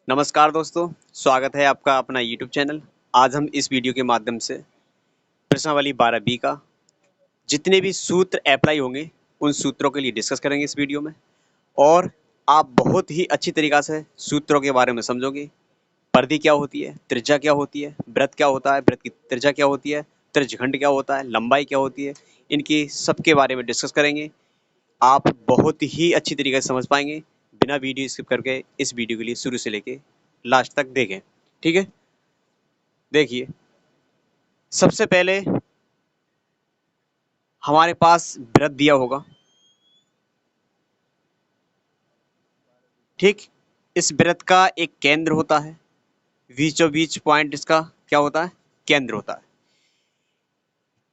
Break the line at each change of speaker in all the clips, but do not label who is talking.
नमस्कार दोस्तों, स्वागत है आपका अपना यूट्यूब चैनल। आज हम इस वीडियो के माध्यम से प्रश्नावली 12B का जितने भी सूत्र अप्लाई होंगे उन सूत्रों के लिए डिस्कस करेंगे इस वीडियो में। और आप बहुत ही अच्छी तरीक़ा से सूत्रों के बारे में समझोगे। परिधि क्या होती है, त्रिज्या क्या होती है, वृत्त क्या होता है, वृत्त की त्रिज्या क्या होती है, त्रिज्यखंड क्या होता है, लंबाई क्या होती है, इनकी सबके बारे में डिस्कस करेंगे। आप बहुत ही अच्छी तरीके से समझ पाएंगे बिना वीडियो स्किप करके। इस वीडियो के लिए शुरू से लेके लास्ट तक देखें, ठीक है। देखिए, सबसे पहले हमारे पास वृत्त दिया होगा, ठीक। इस वृत्त का एक केंद्र होता है, बीचों बीच पॉइंट इसका क्या होता है, केंद्र होता है।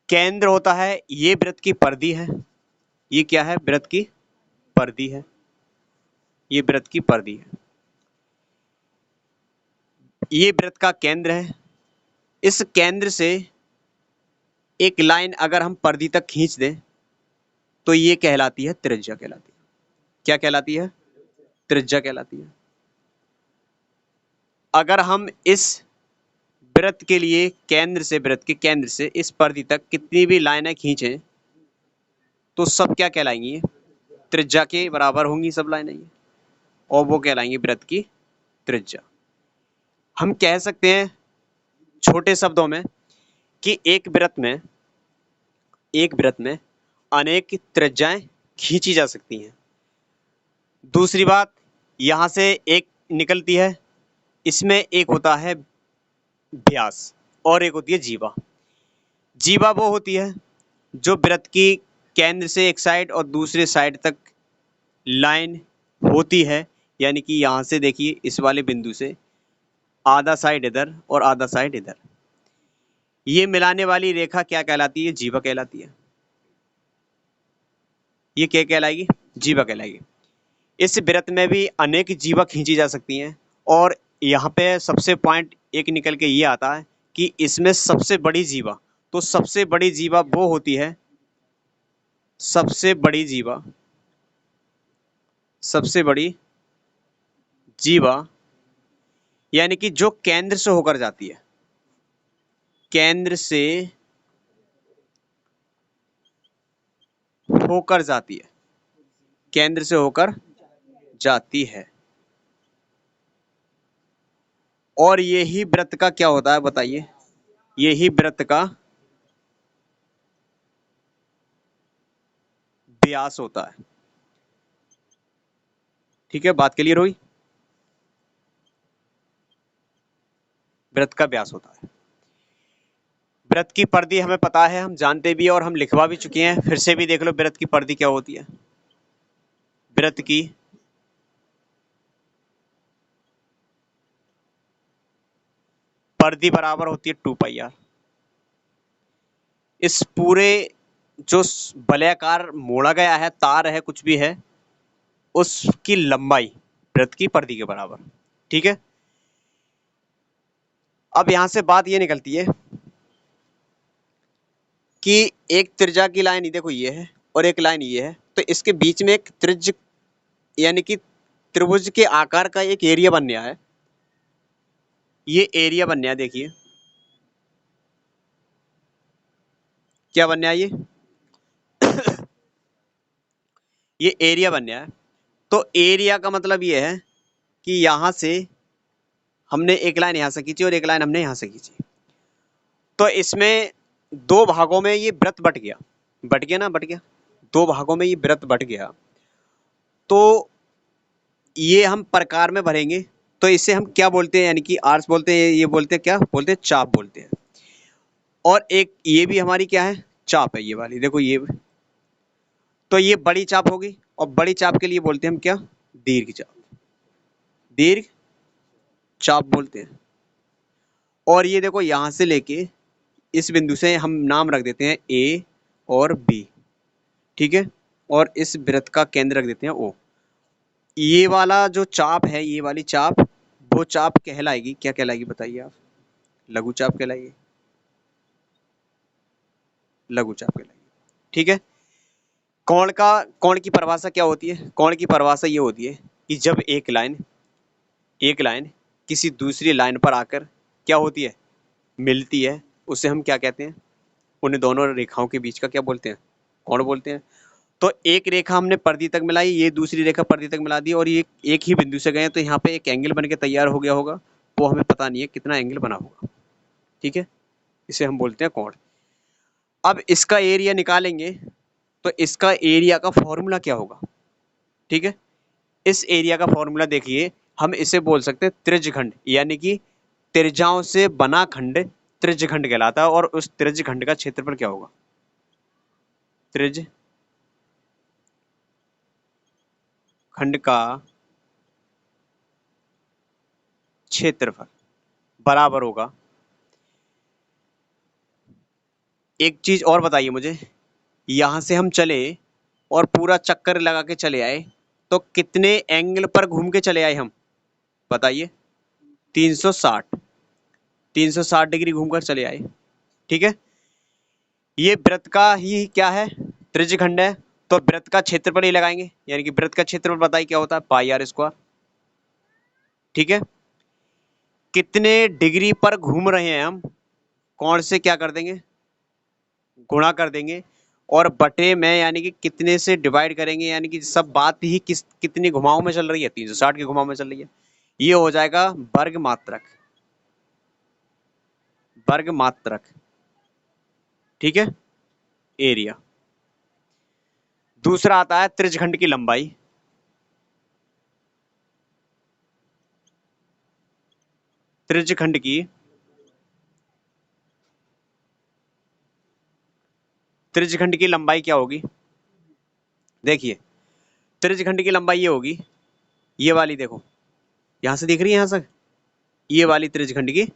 केंद्र होता है, ये वृत्त की परिधि है। ये क्या है, वृत्त की परिधि है। ये वृत्त की परिधि है, ये वृत्त का केंद्र है। इस केंद्र से एक लाइन अगर हम परिधि तक खींच दें तो ये कहलाती है त्रिज्या कहलाती है। क्या कहलाती है, त्रिज्या कहलाती है। अगर हम इस वृत्त के लिए केंद्र से, वृत्त के केंद्र से इस परिधि तक कितनी भी लाइनें खींचें तो सब क्या कहलाएंगी, त्रिज्या के बराबर होंगी सब लाइनें, और वो कहलाएंगी वृत्त की त्रिज्या। हम कह सकते हैं छोटे शब्दों में कि एक वृत्त में अनेक त्रिज्याएं खींची जा सकती हैं। दूसरी बात, यहां से एक निकलती है, इसमें एक होता है व्यास और एक होती है जीवा। जीवा वो होती है जो वृत्त की केंद्र से एक साइड और दूसरे साइड तक लाइन होती है, यानी कि यहां से देखिए इस वाले बिंदु से आधा साइड इधर और आधा साइड इधर, ये मिलाने वाली रेखा क्या कहलाती है, जीवा कहलाती है। ये क्या कहलाएगी, जीवा कहलाएगी। इस वृत्त में भी अनेक जीवा खींची जा सकती हैं, और यहाँ पे सबसे पॉइंट एक निकल के ये आता है कि इसमें सबसे बड़ी जीवा, तो सबसे बड़ी जीवा वो होती है, सबसे बड़ी जीवा, सबसे बड़ी जीवा यानी कि जो केंद्र से होकर जाती है, केंद्र से होकर जाती है, केंद्र से होकर जाती है। और यही वृत्त का क्या होता है बताइए, यही वृत्त का व्यास होता है। ठीक है, बात क्लियर हुई। वृत्त का व्यास होता है। वृत्त की परिधि हमें पता है, हम जानते भी और हम लिखवा भी चुके हैं। फिर से भी देख लो वृत्त की परिधि क्या होती है। वृत्त की परिधि बराबर होती है 2πr। इस पूरे जो वलयाकार मोड़ा गया है, तार है, कुछ भी है, उसकी लंबाई वृत्त की परिधि के बराबर। ठीक है, अब यहां से बात ये निकलती है कि एक त्रिज्या की लाइन देखो ये है और एक लाइन ये है, तो इसके बीच में एक त्रिज्य यानी कि त्रिभुज के आकार का एक एरिया बन गया है। ये एरिया बन गया, देखिए क्या बन गया, ये एरिया बन गया है। तो एरिया का मतलब ये है कि यहां से हमने एक लाइन यहां से खींची और एक लाइन हमने यहां से खींची, तो इसमें दो भागों में ये वृत्त बट गया, बट गया दो भागों में ये वृत्त बट गया। तो ये हम प्रकार में भरेंगे, तो इसे हम क्या बोलते हैं, यानी कि आर्स बोलते हैं, ये बोलते हैं, क्या बोलते हैं, चाप बोलते हैं। और एक ये भी हमारी क्या है, चाप है, ये वाली देखो ये। तो ये बड़ी चाप होगी, और बड़ी चाप के लिए बोलते हैं हम क्या, दीर्घ चाप, दीर्घ चाप बोलते हैं। और ये देखो यहां से लेके इस बिंदु से हम नाम रख देते हैं ए और बी, ठीक है, और इस वृत्त का केंद्र रख देते हैं ओ। ये वाला जो चाप है, ये वाली चाप, वो चाप कहलाएगी, क्या कहलाएगी बताइए आप, लघु चाप कहलाएगी, लघु चाप कहलाएगी। ठीक है, कोण की परिभाषा क्या होती है, कोण की परिभाषा ये होती है कि जब एक लाइन किसी दूसरी लाइन पर आकर क्या होती है, मिलती है, उसे हम क्या कहते हैं, उन दोनों रेखाओं के बीच का क्या बोलते हैं, कोण बोलते हैं। तो एक रेखा हमने परिधि तक मिलाई, ये दूसरी रेखा परिधि तक मिला दी और ये एक ही बिंदु से गए, तो यहाँ पे एक एंगल बन के तैयार हो गया होगा, वो हमें पता नहीं है कितना एंगल बना होगा। ठीक है, इसे हम बोलते हैं कोण। अब इसका एरिया निकालेंगे तो इसका एरिया का फॉर्मूला क्या होगा। ठीक है, इस एरिया का फॉर्मूला देखिए, हम इसे बोल सकते हैं त्रिज्यखंड, यानी कि त्रिज्याओं से बना खंड त्रिज्यखंड कहलाता है। और उस त्रिज्यखंड का क्षेत्रफल क्या होगा, त्रिज्य खंड का क्षेत्रफल बराबर होगा। एक चीज और बताइए मुझे, यहां से हम चले और पूरा चक्कर लगा के चले आए, तो कितने एंगल पर घूम के चले आए हम, बताइए। 360, 360 डिग्री घूमकर चले आए। ठीक है, ये वृत्त का ही क्या है, त्रिज्यखंड है, तो वृत्त का क्षेत्रफल ही लगाएंगे, यानी कि वृत्त का क्षेत्रफल बताइए क्या होता है, पाई आर स्क्वायर। ठीक है, कितने डिग्री पर घूम रहे हैं हम, कौन से क्या कर देंगे, गुणा कर देंगे, और बटे में यानी कि कितने से डिवाइड करेंगे, यानी कि सब बात ही कितनी घुमाव में चल रही है, 360 के घुमाव में चल रही है। ये हो जाएगा वर्ग मात्रक, वर्ग मात्रक। ठीक है, एरिया। दूसरा आता है त्रिज्यखंड की लंबाई। त्रिज्यखंड की त्रिज्यखंड की लंबाई क्या होगी, देखिए त्रिज्यखंड की लंबाई ये होगी, ये वाली देखो, यहां से दिख रही है, यहां से, ये वाली त्रिज्यखंड की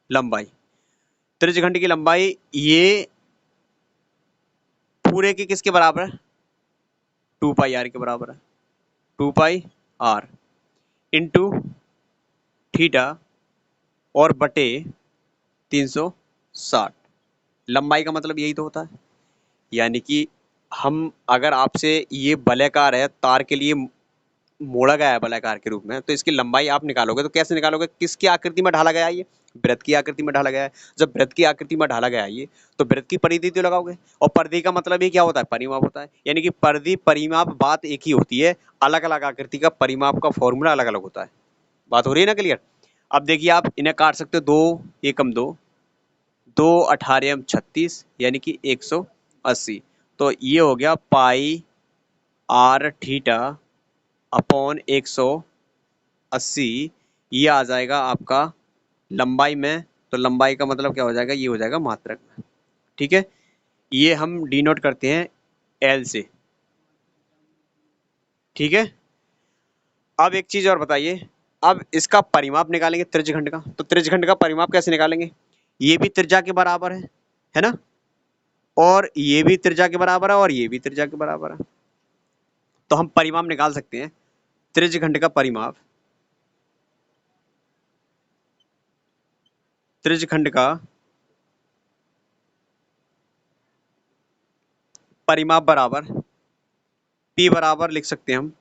लंबाई। त्रिज्यखंड की लंबाई ये पूरे के किसके बराबर है, 2 पाई आर के बराबर है, 2 पाई आर इंटू थीटा और बटे 360। लंबाई का मतलब यही तो होता है, यानी कि हम अगर आपसे ये वलयाकार है, तार के लिए मोड़ा गया है वलयाकार के रूप में, तो इसकी लंबाई आप निकालोगे तो कैसे निकालोगे, किसकी आकृति में ढाला गया है, ये वृत्त की आकृति में ढाला गया है। जब वृत्त की आकृति में ढाला गया है ये, तो वृत्त की परिधि तो लगाओगे, और परिधि का मतलब ये क्या होता है, परिमाप होता है, यानी कि परिधि परिमाप बात एक ही होती है, अलग अलग आकृति का परिमाप का फॉर्मूला अलग अलग होता है। बात हो रही है ना क्लियर। अब देखिए आप इन्हें काट सकते हो, 2 एकम 2, 2 अठारह 36, यानी कि 180। तो ये हो गया पाई आर थीटा अपॉन 180, ये आ जाएगा आपका लंबाई में, तो लंबाई का मतलब क्या हो जाएगा, ये हो जाएगा मात्रक में। ठीक है, ये हम डिनोट करते हैं एल से। ठीक है, अब एक चीज और बताइए, अब इसका परिमाप निकालेंगे त्रिज्यखंड का, तो त्रिज्यखंड का परिमाप कैसे निकालेंगे, ये भी त्रिज्या के बराबर है ना, और ये भी त्रिज्या के बराबर है, और ये भी त्रिज्या के बराबर है, तो हम परिमाप निकाल सकते हैं। त्रिज्यखंड का परिमाप, त्रिज्यखंड का परिमाप बराबर P बराबर लिख सकते हैं हम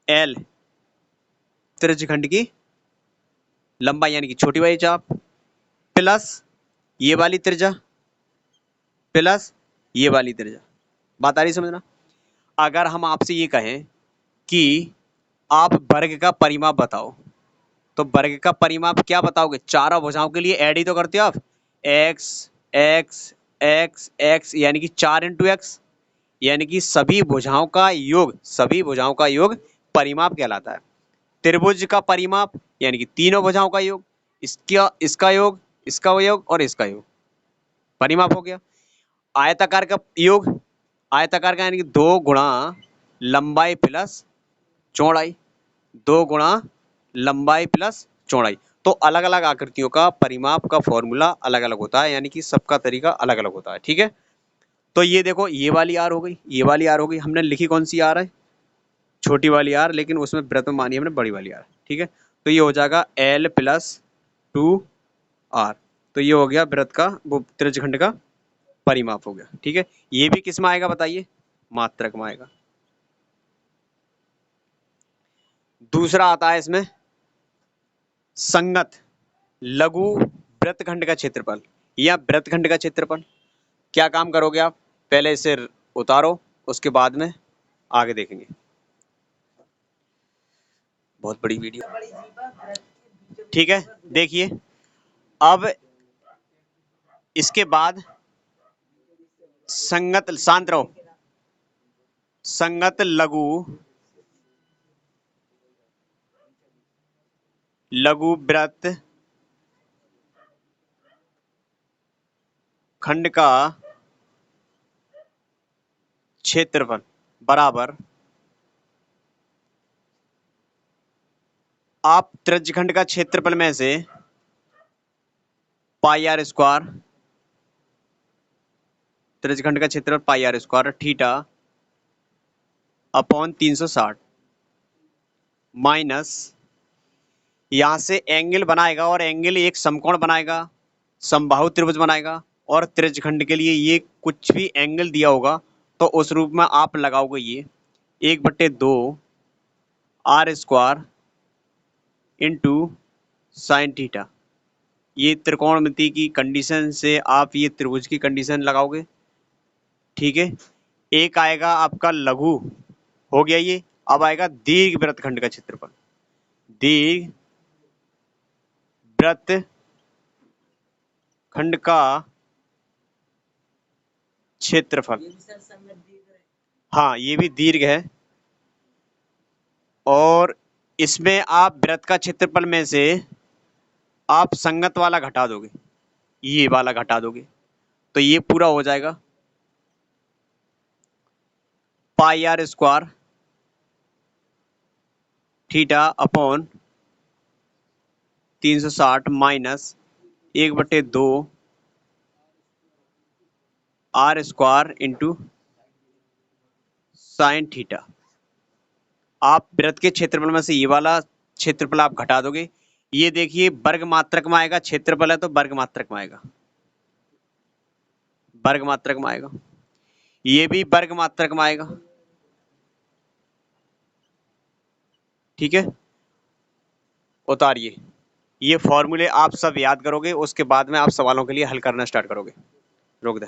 L, त्रिज्यखंड की लंबाई यानी कि छोटी वाली चाप, प्लस ये वाली त्रिज्या, प्लस ये वाली त्रिज्या। बात आ रही समझना। अगर हम आपसे ये कहें कि आप वर्ग का परिमाप बताओ, तो वर्ग का परिमाप क्या बताओगे, चारों भुजाओं के लिए ऐड ही तो करते हो आप, एक्स एक्स एक्स एक्स, यानी कि 4 × x, यानी कि सभी भुजाओं का योग, सभी भुजाओं का योग परिमाप कहलाता है। त्रिभुज का परिमाप यानी कि तीनों भुजाओं का योग, इसका इसका योग, इसका योग और इसका योग, परिमाप हो गया। आयताकार का योग, आयताकार का यानी कि 2 गुणा लंबाई प्लस चौड़ाई, 2 गुणा लंबाई प्लस चौड़ाई। तो अलग अलग आकृतियों का परिमाप का फॉर्मूला अलग अलग होता है, यानी कि सबका तरीका अलग अलग होता है। ठीक है, तो ये देखो, ये वाली आर हो गई, ये वाली आर हो गई, हमने लिखी कौन सी आर है, छोटी वाली आर, लेकिन उसमें वृत्त में मानी हमने बड़ी वाली आर। ठीक है, तो ये हो जाएगा L + 2R, तो ये हो गया वृत्त का, वो त्रिज्यखंड का परिमाप हो गया। ठीक है, ये भी किस में आएगा बताइए, मात्रक में आएगा। दूसरा आता है इसमें संगत लघु वृत्तखंड का क्षेत्रफल या वृत्तखंड का क्षेत्रफल। क्या काम करोगे आप, पहले इसे उतारो, उसके बाद में आगे देखेंगे। बहुत बड़ी वीडियो, ठीक है। देखिए अब इसके बाद संगत, शांत रहो, संगत लघु वृत्त खंड का क्षेत्रफल बराबर आप त्रिज्यखंड का क्षेत्रफल में से पाई आर स्क्वायर, त्रिज्यखंड का क्षेत्रफल pi r square theta upon 360 minus यहां से एंगल बनाएगा और एंगल एक समकोण बनाएगा, समबाहु त्रिभुज बनाएगा, और त्रिज्यखंड के लिए ये कुछ भी एंगल दिया होगा तो उस रूप में आप लगाओगे ये 1/2 r square into sine theta. ये त्रिकोणमिति की कंडीशन से आप ये त्रिभुज की कंडीशन लगाओगे, ठीक है। एक आएगा आपका लघु, हो गया ये। अब आएगा दीर्घ वृत्तखंड का क्षेत्रफल, दीर्घ वृत्तखंड का क्षेत्रफल। हाँ ये भी दीर्घ है, और इसमें आप वृत्त का क्षेत्रफल में से आप संगत वाला घटा दोगे, ये वाला घटा दोगे, तो ये पूरा हो जाएगा pi r square theta upon 360 minus 1/2 r square into sine theta. आप वृत्त के क्षेत्रफल में से ये वाला क्षेत्रफल आप घटा दोगे। ये देखिए वर्ग मात्रक में आएगा, क्षेत्रफल है तो वर्ग मात्रक में आएगा, वर्ग मात्रक में आएगा। ये भी वर्ग मात्रक में आएगा, ठीक है। उतारिए, ये फॉर्मूले आप सब याद करोगे, उसके बाद में आप सवालों के लिए हल करना स्टार्ट करोगे। रोक दे।